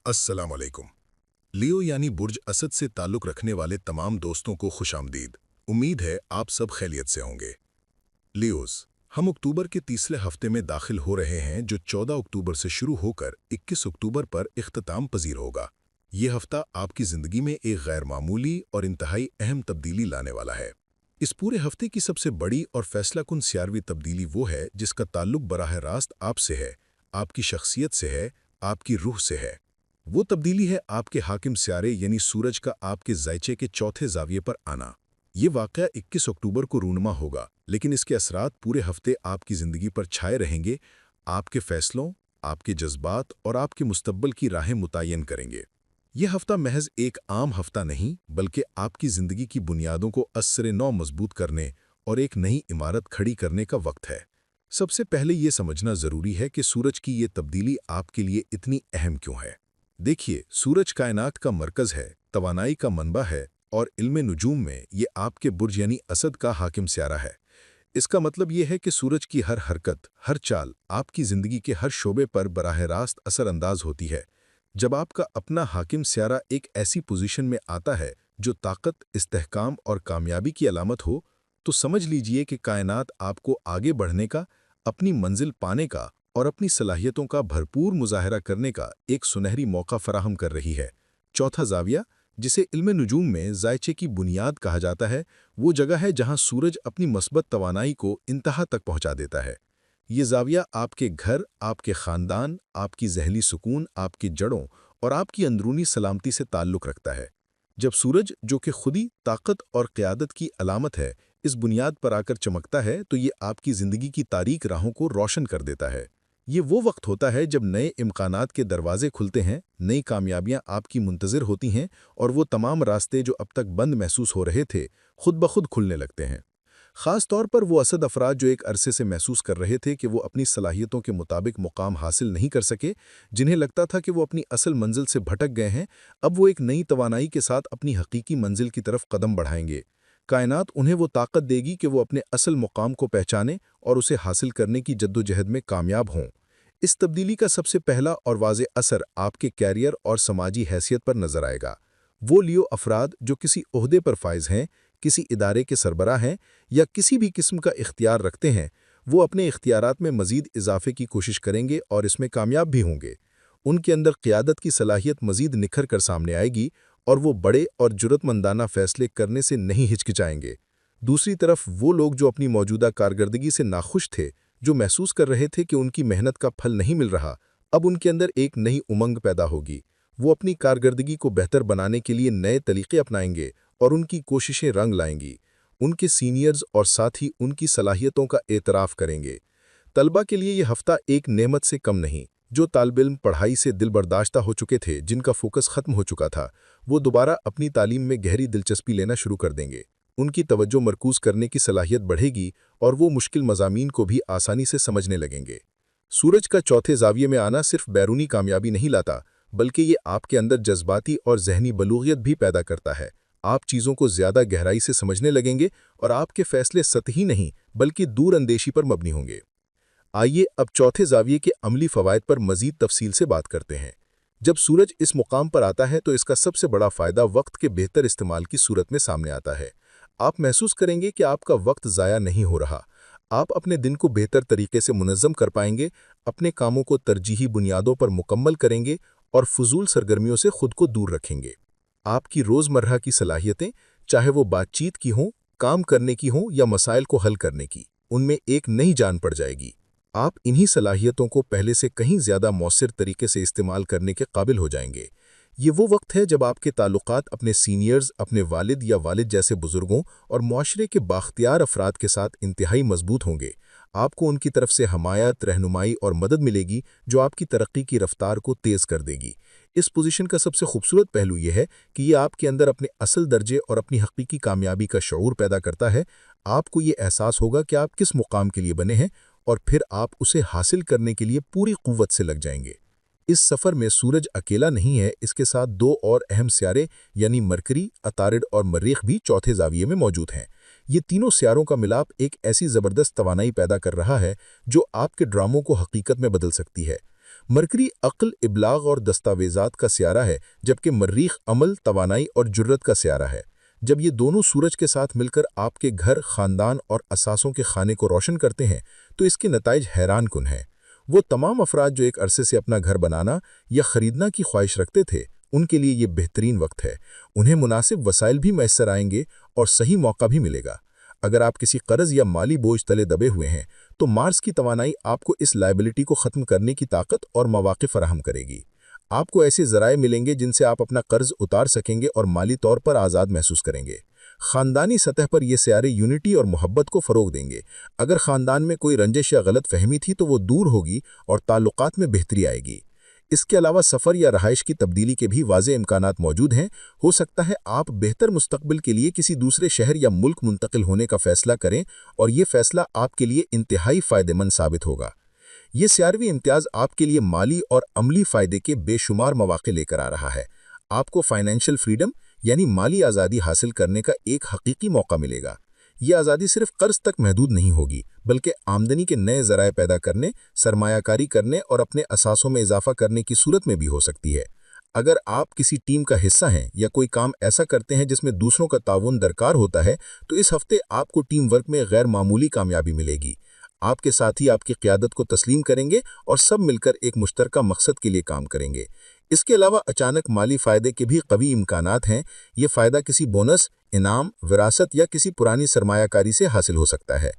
अस्सलाम वालेकुम। लियो यानी बुर्ज असद से ताल्लुक़ रखने वाले तमाम दोस्तों को खुशामदीद। उम्मीद है आप सब खैरियत से होंगे। लियोज़, हम अक्टूबर के तीसरे हफ्ते में दाखिल हो रहे हैं जो 14 अक्टूबर से शुरू होकर 21 अक्टूबर पर इख्तिताम पजीर होगा। ये हफ्ता आपकी ज़िंदगी में एक गैर मामूली और इंतहाई अहम तब्दीली लाने वाला है। इस पूरे हफ्ते की सबसे बड़ी और फैसलाकुन सियारवी तब्दीली वो है जिसका ताल्लुक़ बराह रास्त आपसे है, आपकी शख्सियत से है, आपकी रूह से है। वो तब्दीली है आपके हाकिम सियारे यानी सूरज का आपके ज़ायचे के चौथे ज़ाविये पर आना। ये वाक़या 21 अक्टूबर को रूनुमा होगा, लेकिन इसके असरात पूरे हफ्ते आपकी ज़िंदगी पर छाए रहेंगे, आपके फ़ैसलों, आपके जज्बात और आपके मुस्तक़बिल की राहें मुतय्यन करेंगे। यह हफ्ता महज एक आम हफ्ता नहीं, बल्कि आपकी ज़िंदगी की बुनियादों को अस्सरे नौ मजबूत करने और एक नई इमारत खड़ी करने का वक्त है। सबसे पहले ये समझना ज़रूरी है कि सूरज की ये तब्दीली आपके लिए इतनी अहम क्यों है। देखिए, सूरज कायनात का मरकज़ है, तवानाई का मनबा है और इल्मे नुजूम में ये आपके बुर्ज यानी असद का हाकिम स्यारा है। इसका मतलब ये है कि सूरज की हर हरकत, हर चाल आपकी ज़िंदगी के हर शोबे पर बराह रास्त असरअंदाज होती है। जब आपका अपना हाकिम स्यारा एक ऐसी पोजीशन में आता है जो ताकत, इस्तेहकाम और कामयाबी की अलामत हो, तो समझ लीजिए कि कायनात आपको आगे बढ़ने का, अपनी मंजिल पाने का और अपनी सलाहियतों का भरपूर मुजाहरा करने का एक सुनहरी मौका फराहम कर रही है। चौथा ज़ाविया, जिसे इल्मे नुजूम में ज़ायचे की बुनियाद कहा जाता है, वो जगह है जहां सूरज अपनी मस्बत तवानाई को इंतहा तक पहुंचा देता है। ये ज़ाविया आपके घर, आपके ख़ानदान, आपकी ज़हनी सुकून, आपकी जड़ों और आपकी अंदरूनी सलामती से ताल्लुक़ रखता है। जब सूरज, जो कि खुदी ताकत और क़यादत की अलामत है, इस बुनियाद पर आकर चमकता है तो ये आपकी ज़िंदगी की तारीक राहों को रोशन कर देता है। ये वो वक्त होता है जब नए इम्कानात के दरवाजे खुलते हैं, नई कामयाबियां आपकी मुंतज़िर होती हैं और वो तमाम रास्ते जो अब तक बंद महसूस हो रहे थे, खुद ब खुद खुलने लगते हैं। ख़ास तौर पर वो असद अफराद जो एक अरसे से महसूस कर रहे थे कि वो अपनी सलाहियतों के मुताबिक मुकाम हासिल नहीं कर सके, जिन्हें लगता था कि वो अपनी असल मंजिल से भटक गए हैं, अब वो एक नई तवानाई के साथ अपनी हकीकी मंजिल की तरफ कदम बढ़ाएंगे। कायनात उन्हें वो ताकत देगी कि वो अपने असल मुकाम को पहचानें और उसे हासिल करने की जद्दोजहद में कामयाब हों। इस तब्दीली का सबसे पहला और वाज़े असर आपके कैरियर और समाजी हैसियत पर नजर आएगा। वो लियो अफराद जो किसी ओहदे पर फाइज हैं, किसी इदारे के सरबराह हैं या किसी भी किस्म का इख्तियार रखते हैं, वो अपने इख्तियारात में मज़ीद इजाफे की कोशिश करेंगे और इसमें कामयाब भी होंगे। उनके अंदर क़यादत की सलाहियत मज़ीद निखर कर सामने आएगी और वो बड़े और जुर्रतमंदाना फ़ैसले करने से नहीं हिचकिचाएंगे। दूसरी तरफ वो लोग जो अपनी मौजूदा कारकर्दगी से नाखुश थे, जो महसूस कर रहे थे कि उनकी मेहनत का फल नहीं मिल रहा, अब उनके अंदर एक नई उमंग पैदा होगी। वो अपनी कारकर्दगी को बेहतर बनाने के लिए नए तरीक़े अपनाएंगे और उनकी कोशिशें रंग लाएंगी। उनके सीनियर्स और साथी उनकी सलाहियतों का एतराफ़ करेंगे। तलबा के लिए यह हफ्ता एक नेमत से कम नहीं। जो तालिब-इल्म पढ़ाई से दिलबर्दाश्ता हो चुके थे, जिनका फोकस ख़त्म हो चुका था, वो दोबारा अपनी तालीम में गहरी दिलचस्पी लेना शुरू कर देंगे। उनकी तवज्जो मरकूज़ करने की सलाहियत बढ़ेगी और वो मुश्किल मज़ामीन को भी आसानी से समझने लगेंगे। सूरज का चौथे ज़ाविये में आना सिर्फ बैरूनी कामयाबी नहीं लाता, बल्कि ये आपके अंदर जज्बाती और ज़हनी बलूग़ियत भी पैदा करता है। आप चीज़ों को ज़्यादा गहराई से समझने लगेंगे और आपके फ़ैसले सतही नहीं, बल्कि दूर अंदेशी पर मबनी होंगे। आइए अब चौथे ज़ाविये के अमली फ़वाइद पर मज़ीद तफ़सील से बात करते हैं। जब सूरज इस मुकाम पर आता है तो इसका सबसे बड़ा फ़ायदा वक्त के बेहतर इस्तेमाल की सूरत में सामने आता है। आप महसूस करेंगे कि आपका वक्त ज़ाया नहीं हो रहा। आप अपने दिन को बेहतर तरीके से मुनज़्ज़म कर पाएंगे, अपने कामों को तरजीही बुनियादों पर मुकम्मल करेंगे और फ़ुज़ूल सरगर्मियों से खुद को दूर रखेंगे। आपकी रोज़मर्रा की सलाहियतें, चाहे वो बातचीत की हों, काम करने की हों या मसाइल को हल करने की, उनमें एक नई जान पड़ जाएगी। आप इन्हीं सलाहियतों को पहले से कहीं ज़्यादा मौसर तरीके से इस्तेमाल करने के काबिल हो जाएंगे। ये वो वक्त है जब आपके ताल्लुकात अपने सीनियर्स, अपने वालिद या वालिद जैसे बुज़ुर्गों और मुआशरे के बाख्तियार अफराद के साथ इंतहाई मजबूत होंगे। आपको उनकी तरफ से हमायत, रहनुमाई और मदद मिलेगी जो आपकी तरक्की की रफ्तार को तेज़ कर देगी। इस पोजीशन का सबसे खूबसूरत पहलू यह है कि ये आपके अंदर अपने असल दर्जे और अपनी हकीकी कामयाबी का शऊर पैदा करता है। आपको ये एहसास होगा कि आप किस मुकाम के लिए बने हैं और फिर आप उसे हासिल करने के लिए पूरी कुव्वत से लग जाएंगे। इस सफ़र में सूरज अकेला नहीं है, इसके साथ दो और अहम सियारे यानी मरकरी, अतारिड और मरीख भी चौथे ज़ाविये में मौजूद हैं। ये तीनों सियारों का मिलाप एक ऐसी ज़बरदस्त तवानाई पैदा कर रहा है जो आपके ड्रामों को हकीकत में बदल सकती है। मरकरी अक्ल, इबलाग और दस्तावेज़ात का सियारा है, जबकि मर्रीख अमल, तवानाई और जुर्रत का सियारा है। जब ये दोनों सूरज के साथ मिलकर आपके घर, खानदान और असासों के खाने को रोशन करते हैं, तो इसके नताइज हैरान कुन हैं। वो तमाम अफराद जो एक अरसे से अपना घर बनाना या ख़रीदना की ख्वाहिश रखते थे, उनके लिए ये बेहतरीन वक्त है। उन्हें मुनासिब वसाइल भी मैसर आएंगे और सही मौका भी मिलेगा। अगर आप किसी कर्ज या माली बोझ तले दबे हुए हैं, तो मार्स की तवानाई आपको इस लायबिलिटी को ख़त्म करने की ताकत और मौक़े फराहम करेगी। आपको ऐसे ज़राए मिलेंगे जिनसे आप अपना कर्ज उतार सकेंगे और माली तौर पर आज़ाद महसूस करेंगे। ख़ानदानी सतह पर ये सियारे यूनिटी और मोहब्बत को फ़रोग़ देंगे। अगर ख़ानदान में कोई रंजिश या गलत फहमी थी तो वो दूर होगी और ताल्लुकात में बेहतरी आएगी। इसके अलावा सफ़र या रहाइश की तब्दीली के भी वाज़े इम्कानात मौजूद हैं। हो सकता है आप बेहतर मुस्तक़बिल के लिए किसी दूसरे शहर या मुल्क मुंतकिल होने का फ़ैसला करें और ये फ़ैसला आपके लिए इंतहाई फ़ायदेमंद साबित होगा। ये सियारवी इम्तियाज़ आपके लिए माली और अमली फ़ायदे के बेशुमार मौक़े लेकर आ रहा है। आपको फ़ाइनेंशियल फ्रीडम यानी माली आज़ादी हासिल करने का एक हकीकी मौका मिलेगा। ये आज़ादी सिर्फ कर्ज तक महदूद नहीं होगी, बल्कि आमदनी के नए ज़राए पैदा करने, सरमायाकारी करने और अपने असासों में इजाफा करने की सूरत में भी हो सकती है। अगर आप किसी टीम का हिस्सा हैं या कोई काम ऐसा करते हैं जिसमें दूसरों का ताउन दरकार होता है, तो इस हफ्ते आपको टीम वर्क में गैर मामूली कामयाबी मिलेगी। आपके साथी आपकी क़ियादत को तस्लीम करेंगे और सब मिलकर एक मुश्तरका मकसद के लिए काम करेंगे। इसके अलावा अचानक माली फ़ायदे के भी कवी इम्कानात हैं। ये फ़ायदा किसी बोनस, इनाम, विरासत या किसी पुरानी सरमायाकारी से हासिल हो सकता है।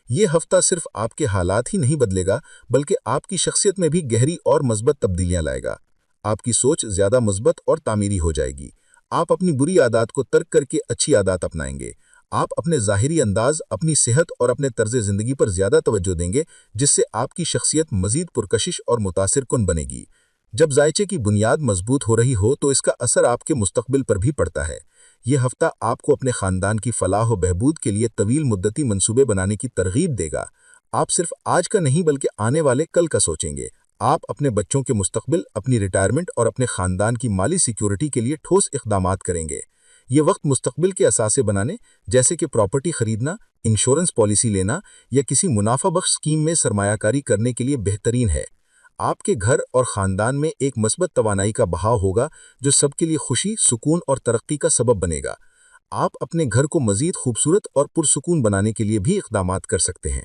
ये हफ्ता सिर्फ आपके हालात ही नहीं बदलेगा, बल्कि आपकी शख्सियत में भी गहरी और मज़बूत तब्दीलियाँ लाएगा। आपकी सोच ज़्यादा मज़बूत और तामीरी हो जाएगी। आप अपनी बुरी आदत को तर्क करके अच्छी आदत अपनाएंगे। आप अपने ज़ाहिरी अंदाज, अपनी सेहत और अपने तर्ज़ ज़िंदगी पर ज़्यादा तवज्जो देंगे, जिससे आपकी शख्सियत मज़ीद पुरकशिश और मुतासिर कुन बनेगी। जब ज़ायचे की बुनियाद मजबूत हो रही हो तो इसका असर आपके मुस्तक़बिल पर भी पड़ता है। ये हफ्ता आपको अपने ख़ानदान की फ़लाह व बहबूद के लिए तवील मुद्दती मंसूबे बनाने की तरगीब देगा। आप सिर्फ आज का नहीं बल्कि आने वाले कल का सोचेंगे। आप अपने बच्चों के मुस्तक़बिल, अपनी रिटायरमेंट और अपने ख़ानदान की माली सिक्योरिटी के लिए ठोस इक़दामात करेंगे। ये वक्त मुस्तक़बिल के असासे बनाने, जैसे कि प्रॉपर्टी ख़रीदना, इंश्योरेंस पॉलिसी लेना या किसी मुनाफा बख्श स्कीम में सरमायाकारी करने के लिए बेहतरीन है। आपके घर और ख़ानदान में एक मस्बत तवानाई का बहाव होगा जो सबके लिए खुशी, सुकून और तरक्की का सबब बनेगा। आप अपने घर को मज़ीद खूबसूरत और पुरसुकून बनाने के लिए भी इक़दामात कर सकते हैं।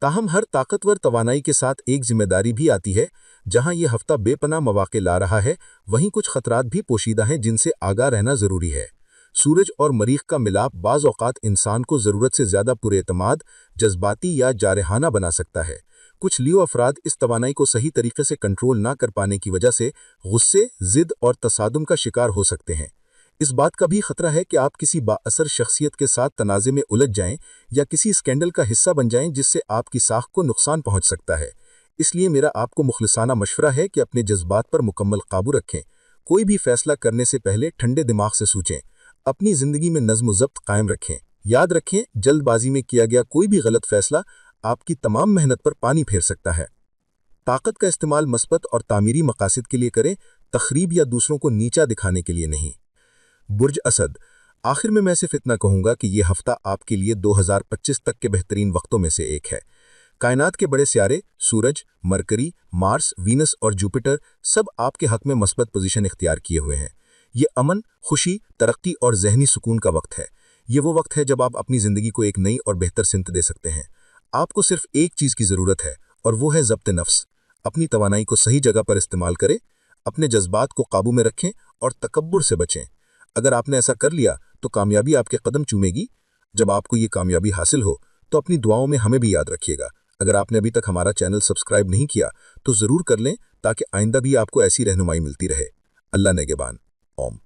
ताहम हर ताकतवर तवानाई के साथ एक जिम्मेदारी भी आती है। जहां यह हफ्ता बेपनाह मौक़े ला रहा है, वहीं कुछ ख़तरात भी पोशीदा हैं जिनसे आगाह रहना ज़रूरी है। सूरज और मरीख का मिलाप बाज़ औक़ात इंसान को ज़रूरत से ज़्यादा पुरएतमाद, जज्बाती या जारहाना बना सकता है। कुछ लियो अफराद इस तवानाई को सही तरीके से कंट्रोल ना कर पाने की वजह से गुस्से, ज़िद और तसादुम का शिकार हो सकते हैं। इस बात का भी खतरा है कि आप किसी बाअसर शख्सियत के साथ तनाज़े में उलझ जाएं या किसी स्कैंडल का हिस्सा बन जाएं जिससे आपकी साख को नुकसान पहुंच सकता है। इसलिए मेरा आपको मुखलिसाना मशवरा है कि अपने जज्बात पर मुकम्मल काबू रखें। कोई भी फैसला करने से पहले ठंडे दिमाग से सोचें। अपनी ज़िंदगी में नज़्म व ज़ब्त कायम रखें। याद रखें, जल्दबाजी में किया गया कोई भी गलत फैसला आपकी तमाम मेहनत पर पानी फेर सकता है। ताकत का इस्तेमाल मस्बत और तामीरी मकासद के लिए करें, तखरीब या दूसरों को नीचा दिखाने के लिए नहीं। बुर्ज असद, आखिर में मैं सिर्फ इतना कहूँगा कि यह हफ्ता आपके लिए 2025 तक के बेहतरीन वक्तों में से एक है। कायनात के बड़े सियारे सूरज, मरकरी, मार्स, वीनस और जुपिटर सब आपके हक में मस्बत पोजीशन इख्तियार किए हुए हैं। ये अमन, खुशी, तरक्की और जहनी सुकून का वक्त है। ये वो वक्त है जब आप अपनी ज़िंदगी को एक नई और बेहतर सिमत दे सकते हैं। आपको सिर्फ एक चीज़ की ज़रूरत है और वो है ज़ब्त नफ्स। अपनी तवानाई को सही जगह पर इस्तेमाल करें, अपने जज्बात को काबू में रखें और तकब्बुर से बचें। अगर आपने ऐसा कर लिया तो कामयाबी आपके कदम चूमेगी। जब आपको ये कामयाबी हासिल हो तो अपनी दुआओं में हमें भी याद रखिएगा। अगर आपने अभी तक हमारा चैनल सब्सक्राइब नहीं किया तो ज़रूर कर लें ताकि आइंदा भी आपको ऐसी रहनुमाई मिलती रहे। अल्लाह नेगेबान। ओम।